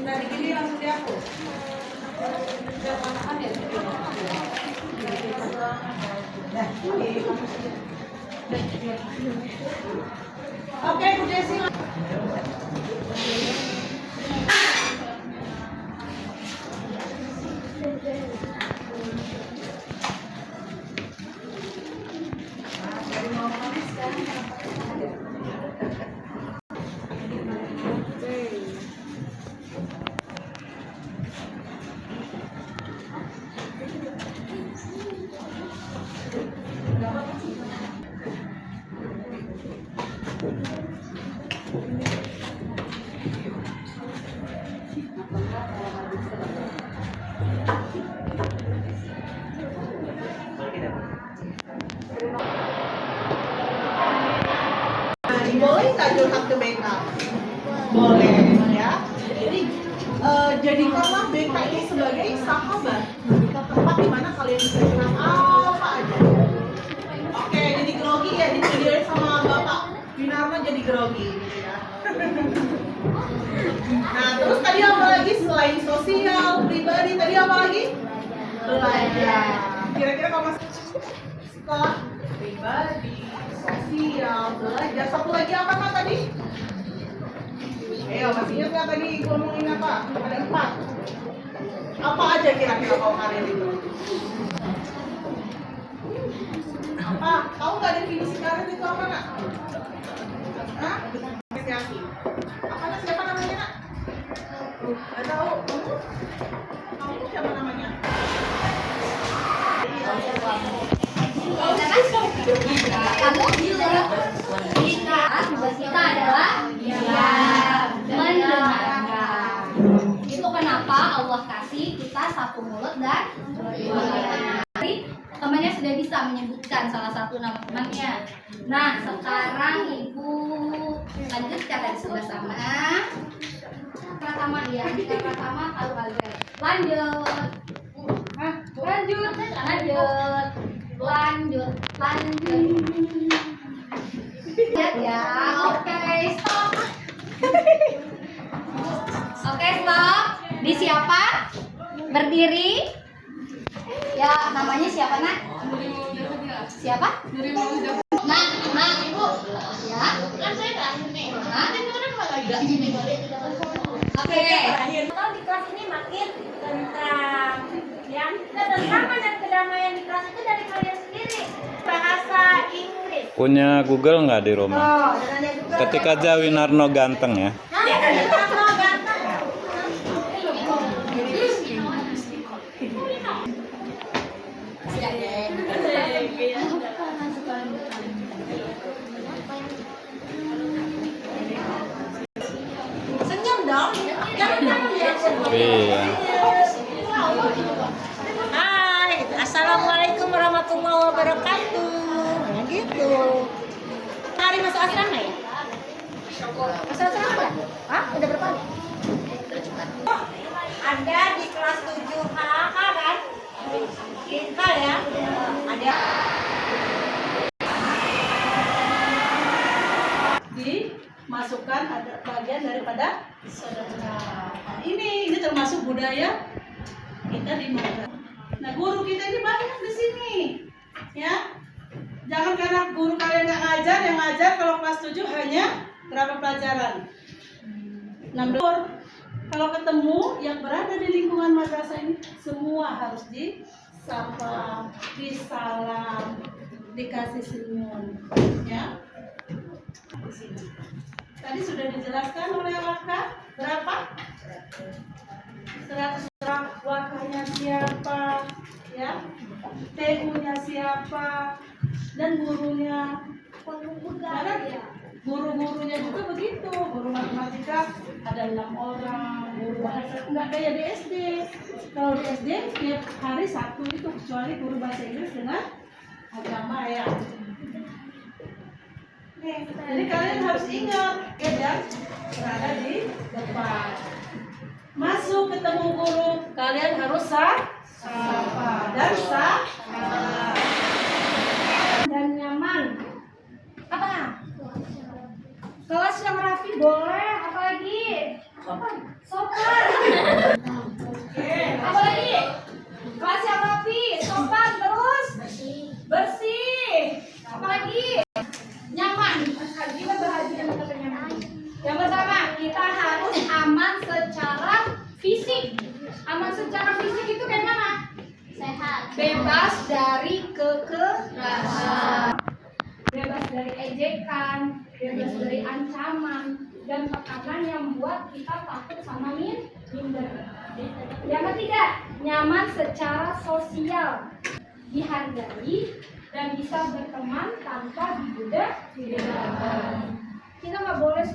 Dari gini langsung dihapus. Oke, Bu Desi. Boleh nggak curhat ke BK? Boleh ya. Jadikanlah BK ini sebagai sahabat, tempat di mana kalian bisa curhat apa aja. Oke, jadi grogi ya, dicurigain sama Bapak Winarno jadi grogi gitu ya. Nah, terus tadi apa lagi selain sosial, pribadi, tadi apa lagi? Belajar. Kira-kira kalau masuk sekolah pribadi, sosial, belajar. Satu lagi apa Kak tadi? Ayo, masih ingat nggak tadi ngomongin apa? Ada 4. Apa aja kira-kira kalau kalian itu? Apa? Tahu nggak definisi karir itu apa Kak? Hah? Apresiasi. Apa siapa namanya Kak? Nggak tahu. Kamu siapa namanya? Kamu kita adalah mendengarkan. Itu kenapa Allah kasih kita satu mulut dan temannya sudah bisa menyebutkan salah satu nama temannya. Nah, sekarang Ibu lanjutkan dari sebelah sana. Pertama ya, pertama kalau kalian lanjut. Lanjut. Lihat ya. Oke, stop. Oke, stop. Di siapa? Berdiri. Ya, namanya siapa, Nak? Siapa? Nah, Ibu. Ya. Kan saya terakhir nih. Oke. Di kelas ini makin tentang yang ketentraman dan kedamaian di kelas itu dari kalian sendiri. Bahasa Inggris. Punya Google nggak di rumah? Ketik aja Winarno ganteng ya. Winarno ganteng. Senyum dong. Iya. Hai, assalamualaikum warahmatullahi wabarakatuh. Nah, gitu. Hari masuk asrama ya? Masuk asrama ya? Hah? Udah berapa hari? Ada di kelas 7H kan? H ya? Ada. Dimasukkan ada bagian daripada saudara. Ini termasuk budaya kita di mana. Nah, guru kita ini banyak di sini, ya. Jangan karena guru kalian nggak ngajar, yang ngajar kalau kelas 7 hanya berapa pelajaran? 16. Kalau ketemu yang berada di lingkungan madrasah ini, semua harus disapa, disalam, dikasih senyum, ya. Di sini. Tadi sudah dijelaskan oleh Waka berapa? 100 wakanya siapa, ya? TU-nya siapa? Dan gurunya. Mana ya? Guru-gurunya juga begitu. Guru matematika ada 6 orang. Guru bahasa enggak kayak di SD. Kalau di SD tiap hari satu itu kecuali guru bahasa Inggris dengan agama ya. Jadi kalian harus ingat, ya, berada di depan. Masuk ketemu guru, kalian harus sapa dan Dan nyaman. Apa? Kelas yang rapi boleh, apalagi? Sopan. secara fisik itu kayak mana? Sehat. Bebas dari kekerasan, bebas dari ejekan, bebas dari ancaman dan tekanan yang membuat kita takut sama minder. Yang ketiga, nyaman secara sosial, dihargai dan bisa berteman tanpa dibedakan. Kita nggak boleh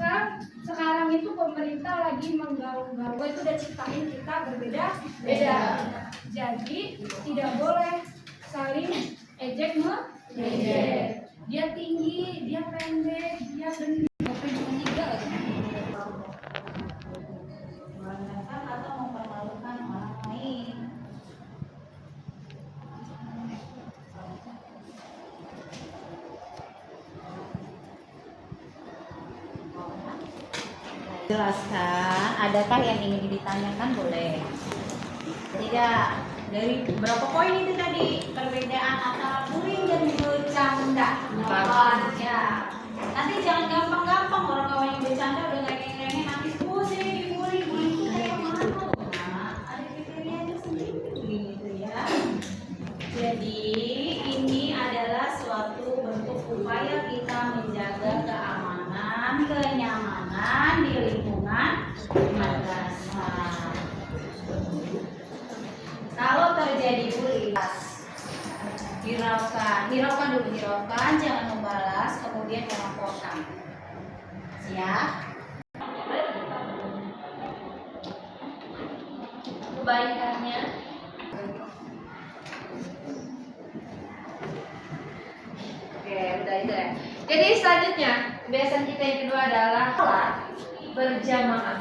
sekarang itu pemerintah lagi menggaung-gaung itu udah ciptain kita berbeda-beda. Jadi tidak boleh saling ejek mengejek. Dia tinggi, dia pendek, dia gendut. Merendahkan atau mempermalukan orang lain. Jelaskan, adakah yang ingin ditanyakan? Boleh. Tidak. Dari berapa poin itu tadi? Perbedaan antara bullying dan bercanda. Ya. Nanti jangan gampang-gampang orang kawan yang bercanda udah ngereng-ngerengin nanti pusing dibully. Bullying itu kayak mana? Nah, ada kriterianya sendiri gitu ya. Jadi ini adalah suatu bentuk upaya kita menjaga keamanan, kenyamanan di lingkungan madrasah. Kalau terjadi bullying, hiraukan dulu, jangan membalas, kemudian melaporkan. Siap? Kebaikannya. Oke, udah itu ya. Jadi selanjutnya, kebiasaan kita yang kedua adalah sholat berjamaah.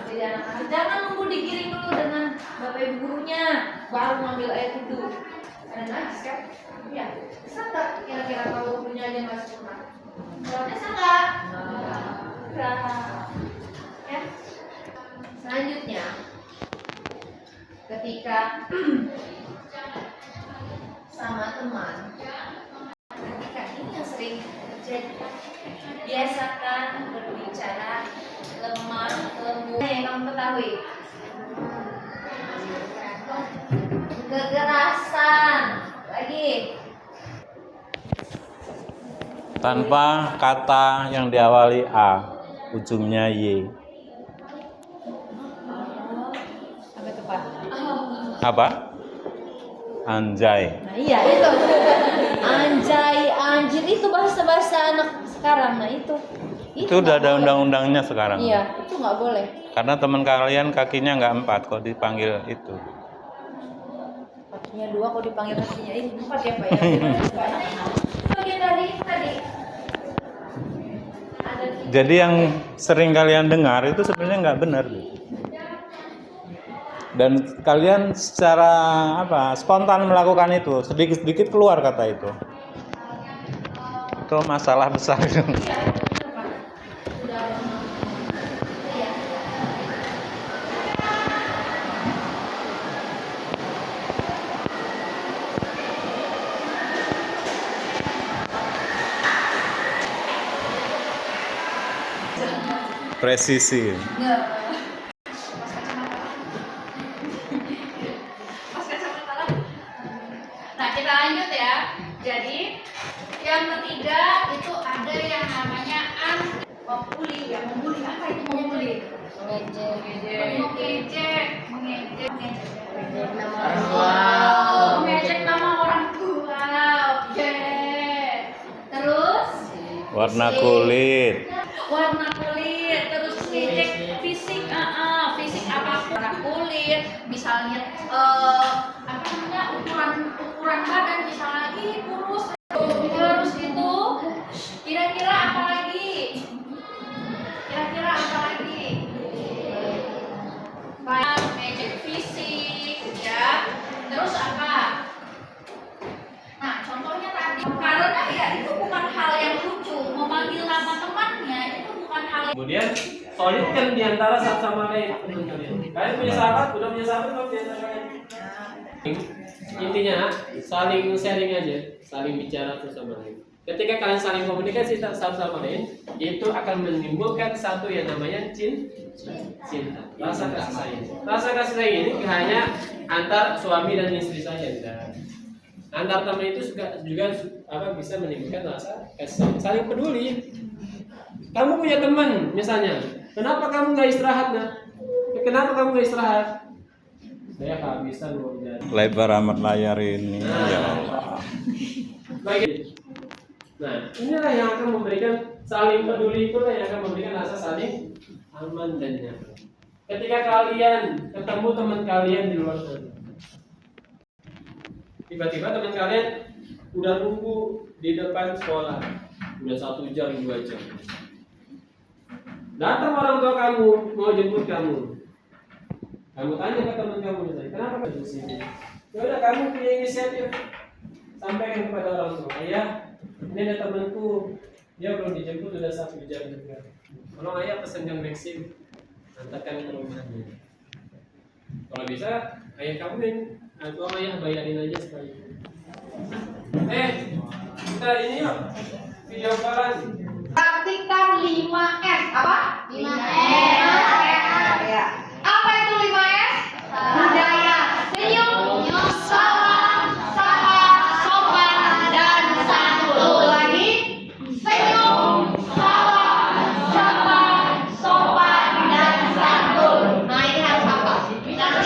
Jangan nunggu digiring dulu dengan bapak ibu gurunya, baru ngambil air wudhu. Ada najis kan? Ya. Bisa nggak kira-kira kalau gurunya aja nggak sempurna? Bisa nggak? Ya. Selanjutnya, ketika sama teman, ketika ini yang sering terjadi, biasakan berbicara lemah lembut yang kamu ketahui. Kekerasan lagi Tanpa kata yang diawali A, ujungnya Y. Apa itu, Pak? Apa? Anjay. Nah, iya itu. Anjay, anjir itu bahasa-bahasa anak sekarang. Nah, itu Itu udah ada undang-undangnya sekarang. Iya, itu nggak boleh. Karena teman kalian kakinya nggak 4 kok dipanggil itu. Kakinya 2 kok dipanggil kakinya ini 4 ya, Pak ya. bagian dari tadi. Jadi yang sering kalian dengar itu sebenarnya nggak benar. Dan kalian secara spontan melakukan itu, sedikit-sedikit keluar kata itu. Itu masalah besar. Presisi. Nah, kita lanjut ya. Jadi, yang ketiga itu ada yang namanya membuli. Ya, membuli apa itu membuli? Mengejek nama orang tua. Oke. Terus Warna kulit. warna kulit, terus ngecek fisik, fisik apapun, warna kulit, misalnya ukuran badan, misalnya kurus, terus itu, kira-kira apa lagi? Baik, ngecek fisik, ya, terus apa? Nah, contohnya tadi, karena ya itu bukan hal yang lucu, memanggil nama temannya itu bukan hal yang Kemudian solidkan di antara satu sama lain teman kalian. Kalian punya sahabat, udah punya sahabat belum di antara kalian? Intinya saling sharing aja, saling bicara satu sama lain. Ketika kalian saling komunikasi satu sama lain, itu akan menimbulkan satu yang namanya cinta, rasa kasih sayang. Rasa kasih sayang ini hanya antar suami dan istri saja, tidak. Antar teman itu juga bisa menimbulkan rasa kasih sayang, saling peduli. Kamu punya teman misalnya, kenapa kamu nggak istirahat, nak? Kenapa kamu nggak istirahat? Saya kehabisan uangnya. Lebar amat layar ini. Ya Allah. Baik. Nah, inilah yang akan memberikan saling peduli, itulah yang akan memberikan rasa saling aman dan nyaman. Ketika kalian ketemu teman kalian di luar sana, tiba-tiba teman kalian udah nunggu di depan sekolah, udah 1 jam 2 jam. Datang orang tua kamu mau jemput kamu. Kamu tanya ke teman kamu misalnya, kenapa kamu di sini? Ya udah, kamu punya inisiatif, sampaikan kepada orang tua, ayah, ini ada temanku, dia belum dijemput udah 1 jam juga. Tolong ayah pesan yang Maxim, antarkan ke rumahnya. Kalau bisa, ayah kamu yang atau ayah bayarin aja sekali. Kita ini yuk, video callan. Praktikan 5S. Apa? 5S. Ya. Apa itu 5S? Budaya. Senyum, salam, sapa, sopan, dan santun. Satu lagi. Senyum, salam, sapa, sopan, dan santun. Nah, ini harus apa? Nah,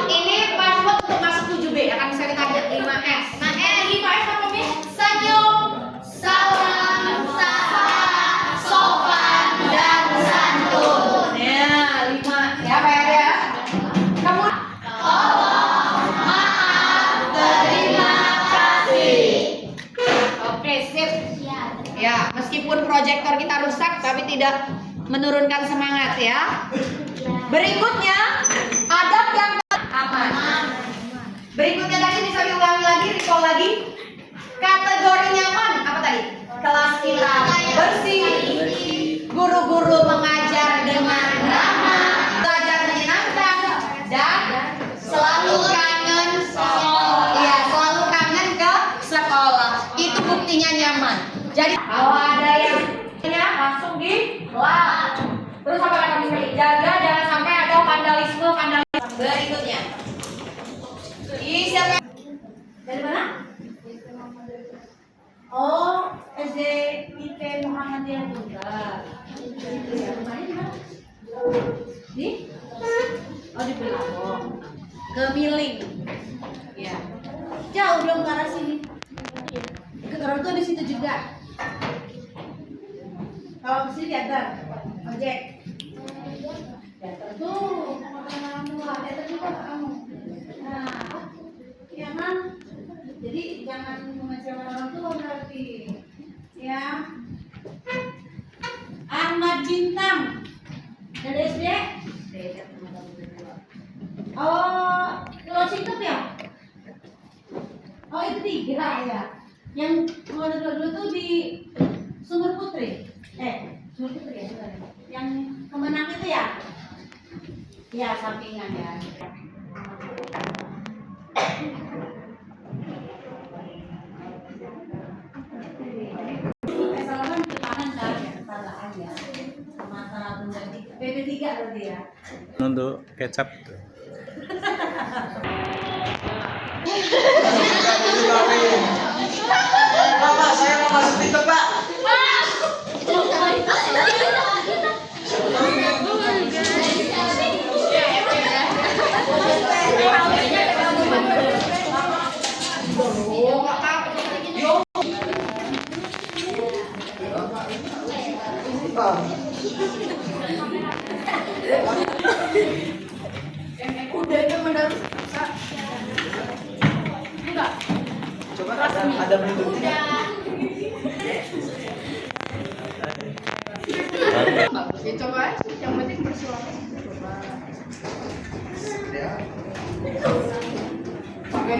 ini password untuk masuk 7B. Akan saya tanya 5S. Nah, 5S apa, Mi? Senyum, salam, sapa, sopan, dan santun. Ya, 5. Ya, Pak ya. Kamu tolong, maaf, terima kasih. Oke, sip. Ya, meskipun proyektor kita rusak tapi tidak menurunkan semangat ya. Berikutnya, adab yang aman. Berikutnya tadi bisa diulangi lagi, recall lagi. Kategori nyaman apa tadi? Kelas kita bersih, guru-guru mengajar dengan ramah, belajar menyenangkan, dan selalu kangen sekolah. Ya, selalu kangen ke sekolah. Itu buktinya nyaman. Jadi kalau ada yang langsung di like. Terus apa kata Miss? Jaga jangan sampai ada vandalisme. Berikutnya. Siapa? Dari mana? Oh, SD IP Muhammadiyah juga. Rumahnya di mana? Di? Oh, di Pelawong. Ke Miling. Ya. Jauh belum ke arah sini. Ke orang tua di situ juga. Kalau ke sini diantar ojek. Diantar tuh orang tua, diantar juga kamu. Nah, ya kan? Jadi jangan mengecewakan orang tua berarti. Ya. Ahmad Bintang. Dari SD? Oh, closing tuh ya? Oh, itu 3 ya. Yang dulu tuh di Sumber Putri. Sumber Putri ya, benar. Yang kemenang itu ya? Ya, sampingan ya. Salaman ke kanan kan? Salaan ya. Mata menjadi PP3 berarti ya. Untuk kecap. Bapak, saya mau masuk TikTok, Pak. Udah itu mendarat. Enggak. Coba ada berikutnya. Ya coba aja, yang penting bersuara. Coba. Ya. Oke,